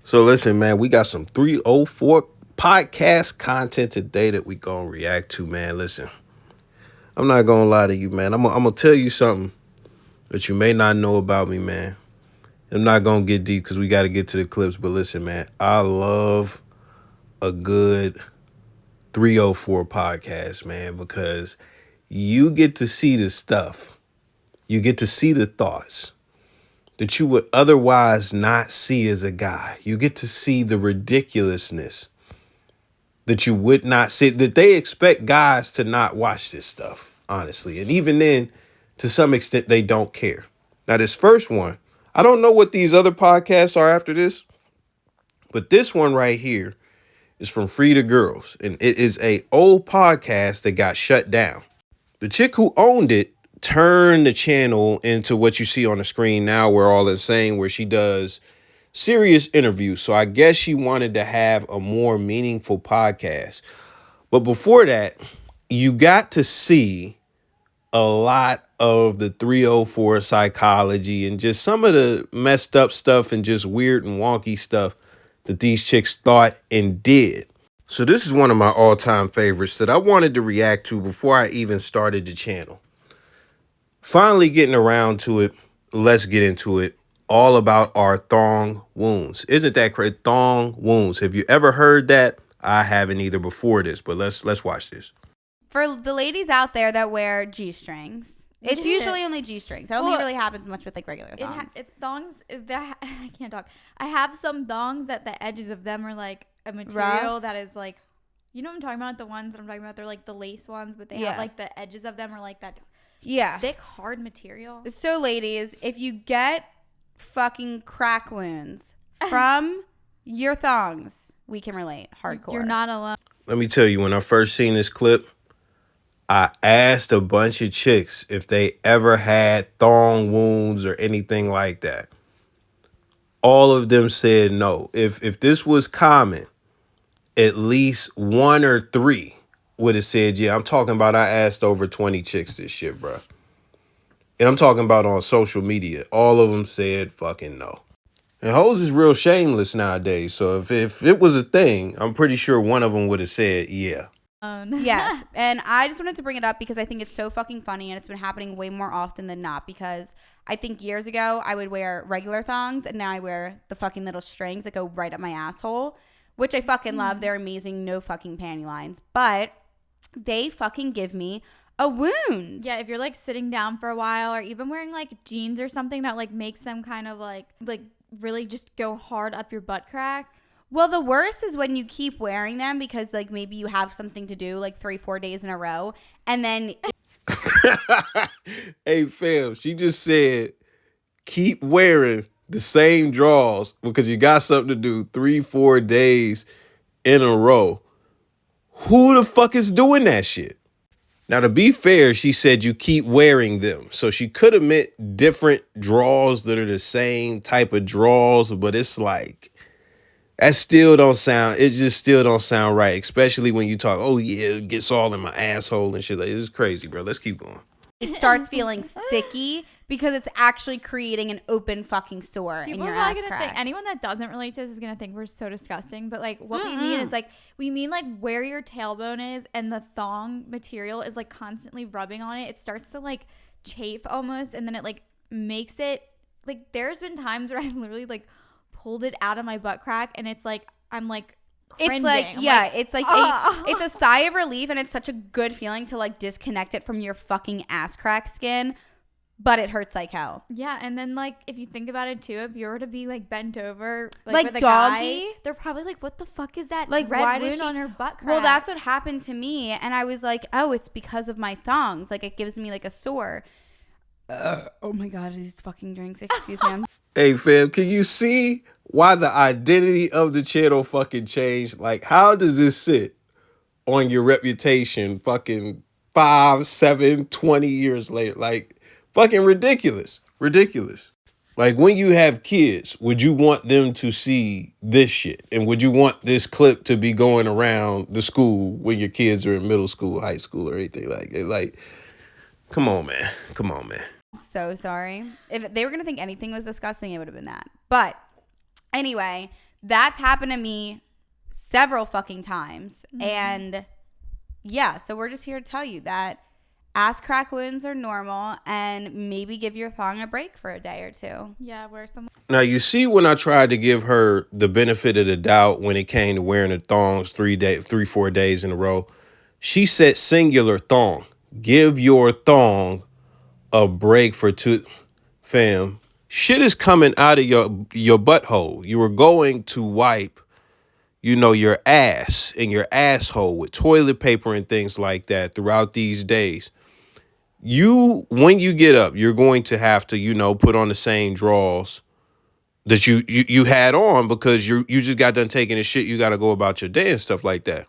So listen, man, we got some 304 podcast content today that we gonna react to, man. Listen, I'm not gonna lie to you, man. I'm gonna tell you something that you may not know about me, man. I'm not gonna get deep because we got to get to the clips. But listen, man, I love a good 304 podcast, man, because you get to see the stuff, you get to see the thoughts that you would otherwise not see as a guy. You get to see the ridiculousness that you would not see, that they expect guys to not watch this stuff, honestly. And even then, to some extent, they don't care. Now, this first one, I don't know what these other podcasts are after this, but this one right here is from Free the Girls. And it is a old podcast that got shut down. The chick who owned it turned the channel into what you see on the screen now, where all insane, where she does serious interviews. So I guess she wanted to have a more meaningful podcast. But before that, you got to see a lot of the 304 psychology and just some of the messed up stuff and just weird and wonky stuff that these chicks thought and did. So this is one of my all-time favorites that I wanted to react to before I even started the channel. Finally getting around to it, let's get into it. All about our thong wounds. Isn't that crazy? Thong wounds. Have you ever heard that? I haven't either before this, but let's watch this. For the ladies out there that wear G-strings, it's usually only G-strings. I don't think it really happens much with like regular thongs. I can't talk. I have some thongs that the edges of them are like a material that is like, you know what I'm talking about? The ones that I'm talking about, they're like the lace ones, but they have like the edges of them are like that thick, hard material. So ladies, if you get fucking crack wounds from your thongs, we can relate. Hardcore. You're not alone. Let me tell you, when I first seen this clip, I asked a bunch of chicks if they ever had thong wounds or anything like that. All of them said no. If this was common, at least one or three would have said, yeah. I'm talking about, I asked over 20 chicks this shit, bro. And I'm talking about on social media. All of them said fucking no. And hoes is real shameless nowadays. So if it was a thing, I'm pretty sure one of them would have said, yeah. Yes. And I just wanted to bring it up because I think it's so fucking funny and it's been happening way more often than not, because I think years ago I would wear regular thongs and now I wear the fucking little strings that go right up my asshole, which I fucking love. They're amazing. No fucking panty lines. But they fucking give me a wound. Yeah, if you're like sitting down for a while or even wearing like jeans or something that like makes them kind of like really just go hard up your butt crack. Well, the worst is when you keep wearing them because like maybe you have something to do like 3-4 days in a row and then Hey fam, she just said keep wearing the same drawers because you got something to do 3-4 days in a row. Who the fuck is doing that shit? Now, to be fair, she said you keep wearing them. So she could have meant different drawers that are the same type of drawers, but it's like, that still don't sound, it just still don't sound right. Especially when you talk, oh yeah, it gets all in my asshole and shit. Like, it's crazy, bro. Let's keep going. it starts feeling sticky because it's actually creating an open fucking sore in your ass crack. Anyone that doesn't relate to this is gonna think we're so disgusting, but like what we mean is like where your tailbone is and the thong material is like constantly rubbing on it. It starts to like chafe almost, and then it like makes it like, there's been times where I've literally like pulled it out of my butt crack and it's like I'm like cringing. It's like, it's like it's a sigh of relief, and it's such a good feeling to like disconnect it from your fucking ass crack skin, but it hurts like hell. Yeah, and then like if you think about it too, if you were to be like bent over like with a doggy, guy, they're probably like, what the fuck is that like red wound on her butt crack? Well, that's what happened to me, and I was like, oh, it's because of my thongs. Like it gives me like a sore. Oh my god, these fucking drinks. Excuse me. Hey fam, can you see why the identity of the channel fucking changed? Like, how does this sit on your reputation fucking 5, 7, 20 years later? Like, fucking ridiculous. Ridiculous. Like, when you have kids, would you want them to see this shit? And would you want this clip to be going around the school when your kids are in middle school, high school, or anything like that? Like, come on, man. Come on, man. So sorry. If they were going to think anything was disgusting, it would have been that. But anyway, that's happened to me several fucking times. And yeah, so we're just here to tell you that ass crack wounds are normal, and maybe give your thong a break for a day or two. Yeah, wear some. Now, you see, when I tried to give her the benefit of the doubt when it came to wearing the thongs 4 days in a row, she said singular thong. Give your thong a break for two. Fam, shit is coming out of your butthole. You were going to wipe, your ass and your asshole with toilet paper and things like that throughout these days. When you get up, you're going to have to, put on the same drawers that you had on because you just got done taking a shit. You got to go about your day and stuff like that.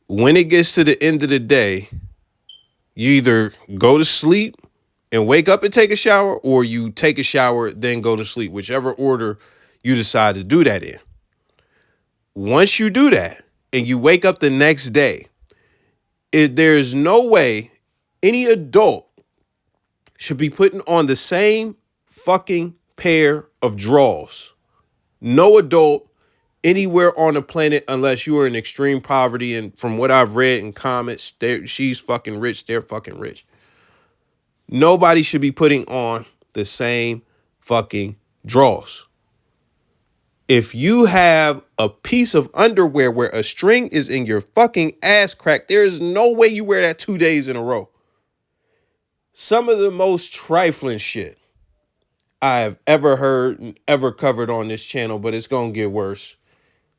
When it gets to the end of the day, you either go to sleep and wake up and take a shower, or you take a shower, then go to sleep, whichever order you decide to do that in. Once you do that and you wake up the next day, there's no way any adult should be putting on the same fucking pair of drawers. No adult anywhere on the planet, unless you are in extreme poverty, and from what I've read in comments, she's fucking rich, they're fucking rich. Nobody should be putting on the same fucking drawers. If you have a piece of underwear where a string is in your fucking ass crack, there is no way you wear that 2 days in a row. Some of the most trifling shit I've ever heard and ever covered on this channel, but it's going to get worse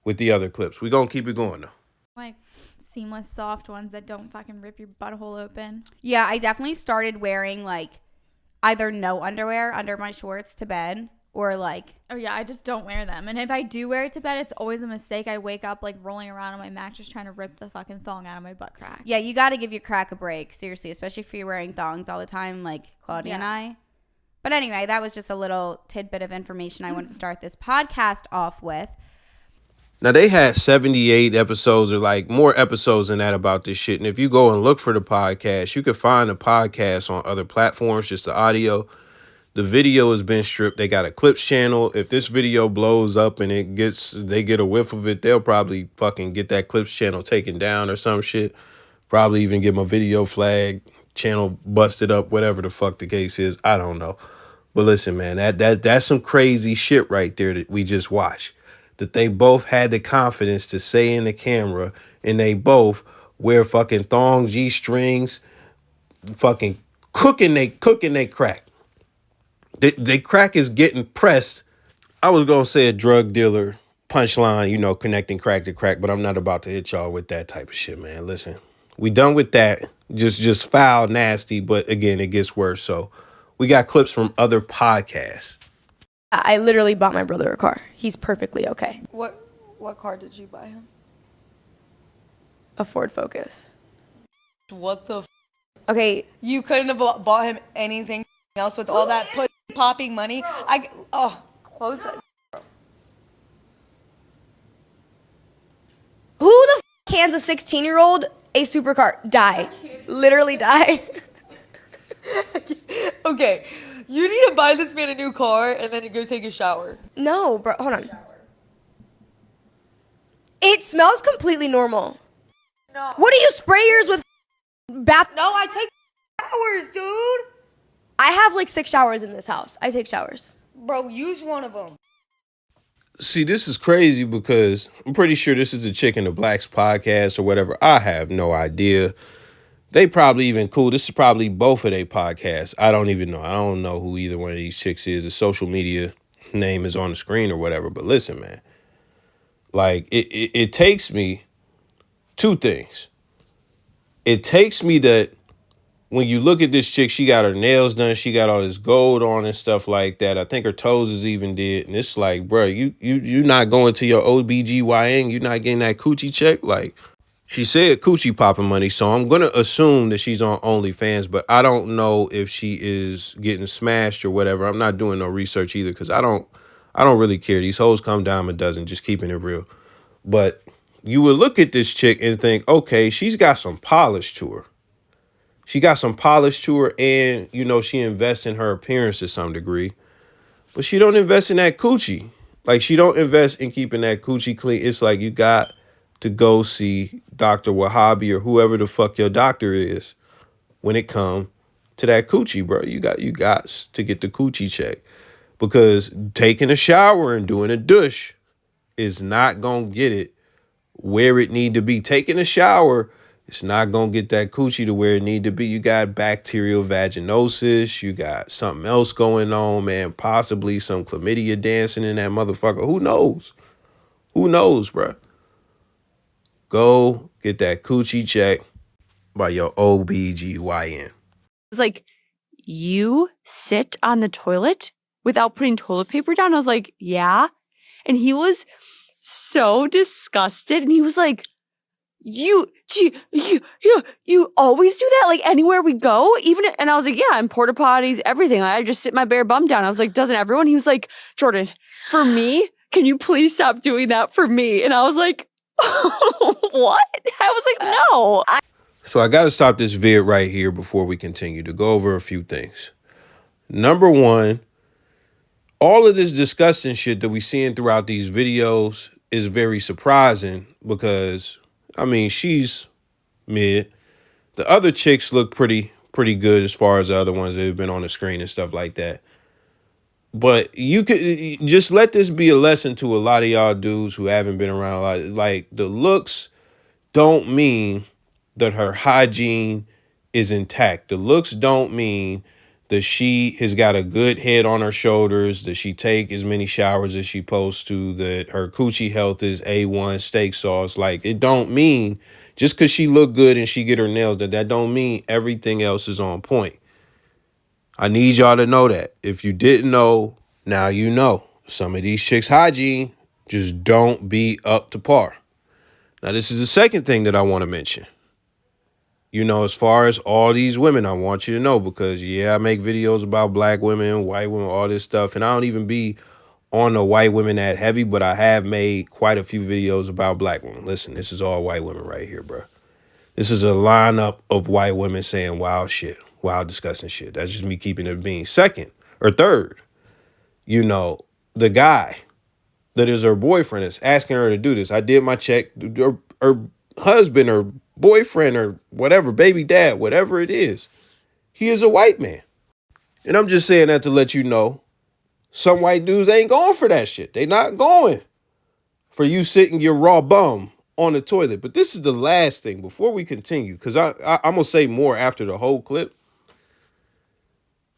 with the other clips. We're going to keep it going, though. Like seamless, soft ones that don't fucking rip your butthole open. Yeah, I definitely started wearing like either no underwear under my shorts to bed, or like, oh yeah, I just don't wear them. And if I do wear it to bed, it's always a mistake. I wake up like rolling around on my mattress trying to rip the fucking thong out of my butt crack. yeah, you got to give your crack a break, seriously, especially if you're wearing thongs all the time like Claudia and I. But anyway, that was just a little tidbit of information I wanted to start this podcast off with. Now, they had 78 episodes, or like more episodes than that, about this shit. And if you go and look for the podcast, you can find the podcast on other platforms, just the audio. The video has been stripped. They got a clips channel. If this video blows up and they get a whiff of it, they'll probably fucking get that clips channel taken down or some shit. Probably even get my video flag channel busted up, whatever the fuck the case is. I don't know. But listen, man, that's some crazy shit right there that we just watched. That they both had the confidence to say in the camera, and they both wear fucking thong G-strings, fucking cooking they crack. They crack is getting pressed. I was gonna say a drug dealer punchline, connecting crack to crack, but I'm not about to hit y'all with that type of shit, man. Listen, we done with that. Just foul, nasty, but again, it gets worse. So we got clips from other podcasts. I literally bought my brother a car. He's perfectly okay. What car did you buy him? A Ford Focus. What the Okay, You couldn't have bought him anything else with all that popping money? Close that. who the hands a 16-year-old a supercar? Die. Literally die. Okay, you need to buy this man a new car and then go take a shower. No, bro. Hold on. It smells completely normal. No. What are you sprayers with bath? No, I take showers, dude. I have like 6 showers in this house. I take showers. Bro, use one of them. See, this is crazy because I'm pretty sure this is a Chick in the Blacks podcast or whatever. I have no idea. They probably even cool. This is probably both of their podcasts. I don't even know. I don't know who either one of these chicks is. The social media name is on the screen or whatever. But listen, man. Like, it takes me two things. It takes me that when you look at this chick, she got her nails done. She got all this gold on and stuff like that. I think her toes is even did. And it's like, bro, you not going to your OBGYN. You're not getting that coochie check. Like, she said coochie popping money. So I'm going to assume that she's on OnlyFans. But I don't know if she is getting smashed or whatever. I'm not doing no research either because I don't really care. These hoes come dime a dozen, just keeping it real. But you would look at this chick and think, okay, she's got some polish to her. She got some polish to her, and, she invests in her appearance to some degree. But she don't invest in that coochie. Like, she don't invest in keeping that coochie clean. It's like you got to go see Dr. Wahhabi or whoever the fuck your doctor is when it come to that coochie, bro. You got to get the coochie check, because taking a shower and doing a douche is not gonna get it where it need to be. Taking a shower, it's not gonna get that coochie to where it need to be. You got bacterial vaginosis, you got something else going on, man. Possibly some chlamydia dancing in that motherfucker. Who knows? Who knows, bro? Go get that coochie check by your OBGYN. Was like, you sit on the toilet without putting toilet paper down? I was like, yeah. And he was so disgusted. And he was like, you always do that? Like, anywhere we go? And I was like, yeah, in porta potties, everything. Like, I just sit my bare bum down. I was like, doesn't everyone? He was like, Jordan, for me, can you please stop doing that for me? And I was like, what? I was like, no. So I got to stop this vid right here before we continue to go over a few things. Number one, all of this disgusting shit that we seeing throughout these videos is very surprising because, I mean, she's mid. The other chicks look pretty good as far as the other ones that have been on the screen and stuff like that. But you could just let this be a lesson to a lot of y'all dudes who haven't been around a lot. Like, the looks don't mean that her hygiene is intact. The looks don't mean that she has got a good head on her shoulders, that she take as many showers as she supposed to, that her coochie health is A1 steak sauce. Like, it don't mean just because she look good and she get her nails done, that don't mean everything else is on point. I need y'all to know that. If you didn't know, now you know. Some of these chicks' hygiene just don't be up to par. Now, this is the second thing that I want to mention. You know, as far as all these women, I want you to know, because, yeah, I make videos about black women, white women, all this stuff, and I don't even be on the white women that heavy, but I have made quite a few videos about black women. Listen, this is all white women right here, bro. This is a lineup of white women saying wild shit, wild disgusting shit. That's just me keeping it being. Second or third, you know, the guy that is her boyfriend is asking her to do this. I did my check. Her husband or boyfriend or whatever, baby dad, whatever it is, he is a white man. And I'm just saying that to let you know, some white dudes ain't going for that shit. They not going for you sitting your raw bum on the toilet. But this is the last thing before we continue, because I'm going to say more after the whole clip.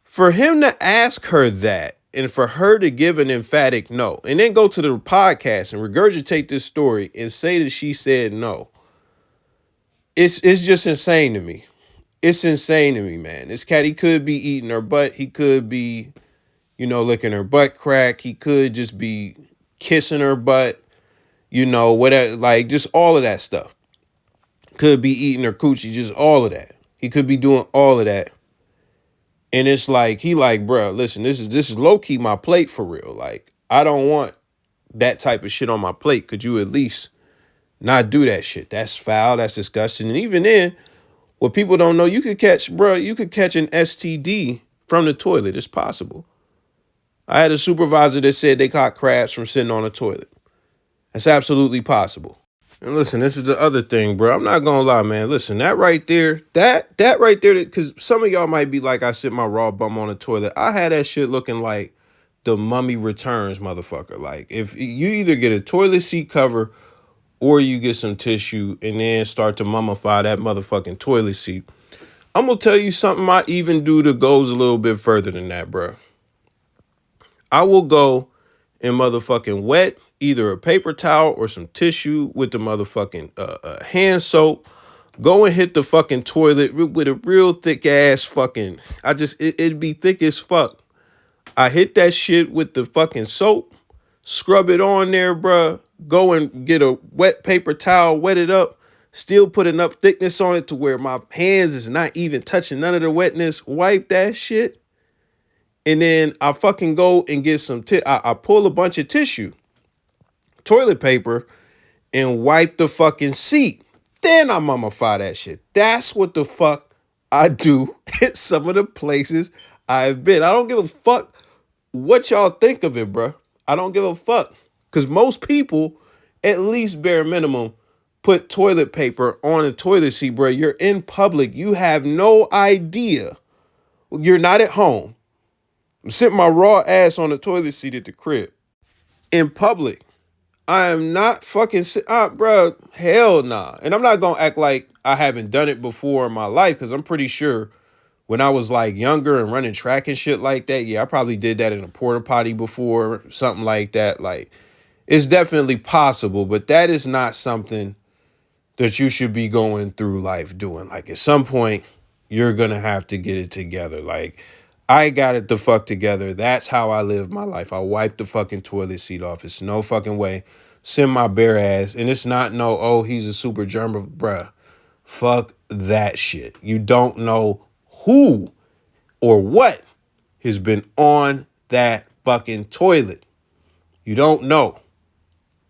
For him to ask her that and for her to give an emphatic no and then go to the podcast and regurgitate this story and say that she said no, it's just insane to me. It's insane to me, man. This cat, he could be eating her butt. He could be, you know, licking her butt crack. He could just be kissing her butt, you know, whatever, like just all of that stuff. Could be eating her coochie, just all of that. He could be doing all of that. And it's like, he like, bro, listen, this is low key my plate for real. Like, I don't want that type of shit on my plate. Could you at least not do that shit? That's foul. That's disgusting. And even then, what people don't know, you could catch an STD from the toilet. It's possible. I had a supervisor that said they caught crabs from sitting on a toilet. That's absolutely possible. And listen, this is the other thing, bro. I'm not gonna lie, man. Listen, that right there, that right there, because some of y'all might be like, I sit my raw bum on the toilet. I had that shit looking like The Mummy Returns, motherfucker. Like, if you either get a toilet seat cover or you get some tissue and then start to mummify that motherfucking toilet seat. I'm gonna tell you something I even do that goes a little bit further than that, bro. I will go and motherfucking wet either a paper towel or some tissue with the motherfucking hand soap. Go and hit the fucking toilet with a real thick ass fucking, it'd be thick as fuck. I hit that shit with the fucking soap, scrub it on there, bruh. Go and get a wet paper towel, wet it up, still put enough thickness on it to where my hands is not even touching none of the wetness. Wipe that shit. And then I fucking go and get some, I pull a bunch of tissue, toilet paper, and wipe the fucking seat. Then I mummify that shit. That's what the fuck I do at some of the places I've been. I don't give a fuck what y'all think of it, bruh. I don't give a fuck. Because most people, at least bare minimum, put toilet paper on a toilet seat, bro. You're in public. You have no idea. You're not at home. I'm sitting my raw ass on the toilet seat at the crib. In public. I am not fucking, bro. Hell nah. And I'm not gonna act like I haven't done it before in my life, because I'm pretty sure when I was like younger and running track and shit like that, yeah, I probably did that in a porta potty before, something like that. Like, it's definitely possible, but that is not something that you should be going through life doing. Like, at some point, you're gonna have to get it together. Like, I got it the fuck together. That's how I live my life. I wipe the fucking toilet seat off. It's no fucking way. Send my bare ass. And it's not no, oh, he's a super germ, bruh. Fuck that shit. You don't know who or what has been on that fucking toilet. You don't know.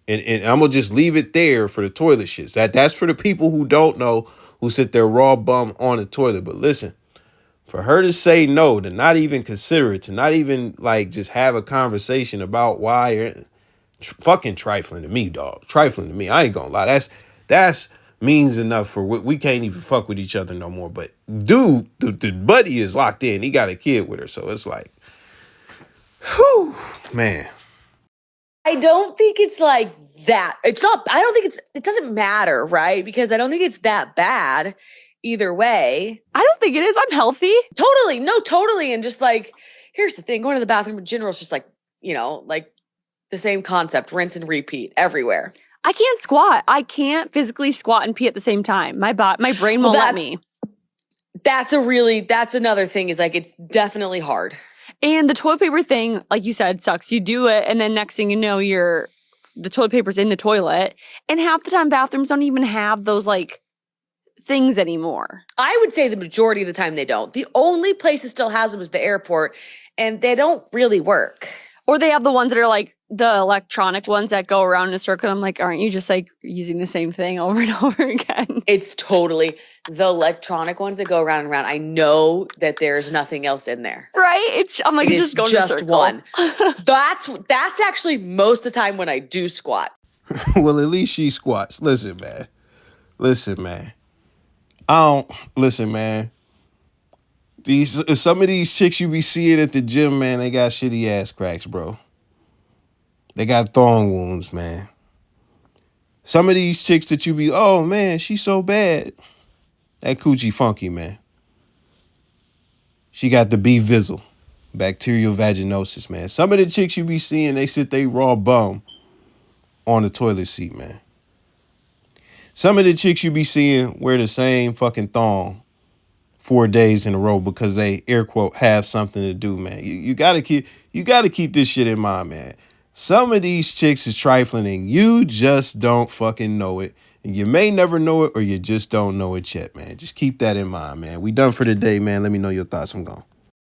And I'm gonna just leave it there for the toilet shits. That's for the people who don't know, who sit there raw bum on the toilet. But listen, for her to say no, to not even consider it, to not even like just have a conversation about why, fucking trifling to me, dog. Trifling to me. I ain't gonna lie. That's means enough for we can't even fuck with each other no more. But dude, the buddy is locked in. He got a kid with her, so it's like, whew, man. I don't think it's like that. It's not, I don't think it doesn't matter, right? Because I don't think it's that bad either way. I don't think it is. I'm healthy. Totally. No, totally. And just like, here's the thing, going to the bathroom in general is just like, like the same concept, rinse and repeat everywhere. I can't squat. I can't physically squat and pee at the same time. My brain won't let me. That's another thing, is like, it's definitely hard. And the toilet paper thing, like you said, sucks. You do it, and then next thing you know, the toilet paper's in the toilet. And half the time, bathrooms don't even have those, like, things anymore. I would say the majority of the time they don't. The only place that still has them is the airport, and they don't really work. Or they have the ones that are like the electronic ones that go around in a circle. I'm like, aren't you just like using the same thing over and over again? It's totally the electronic ones that go around and around. I know that there's nothing else in there. Right? I'm like, it's just one. That's actually most of the time when I do squat. Well, at least she squats. Listen, man. Listen, man. Listen, man. Some of these chicks you be seeing at the gym, man, they got shitty ass cracks, bro. They got thong wounds, man. Some of these chicks that you be, oh man, she's so bad. That coochie funky, man. She got the B Vizzle, bacterial vaginosis, man. Some of the chicks you be seeing, they sit they raw bum on the toilet seat, man. Some of the chicks you be seeing wear the same fucking thong 4 days in a row because they, air quote, have something to do, man. You gotta keep this shit in mind, man. Some of these chicks is trifling and you just don't fucking know it. And you may never know it, or you just don't know it yet, man. Just keep that in mind, man. We done for the day, man. Let me know your thoughts. I'm gone.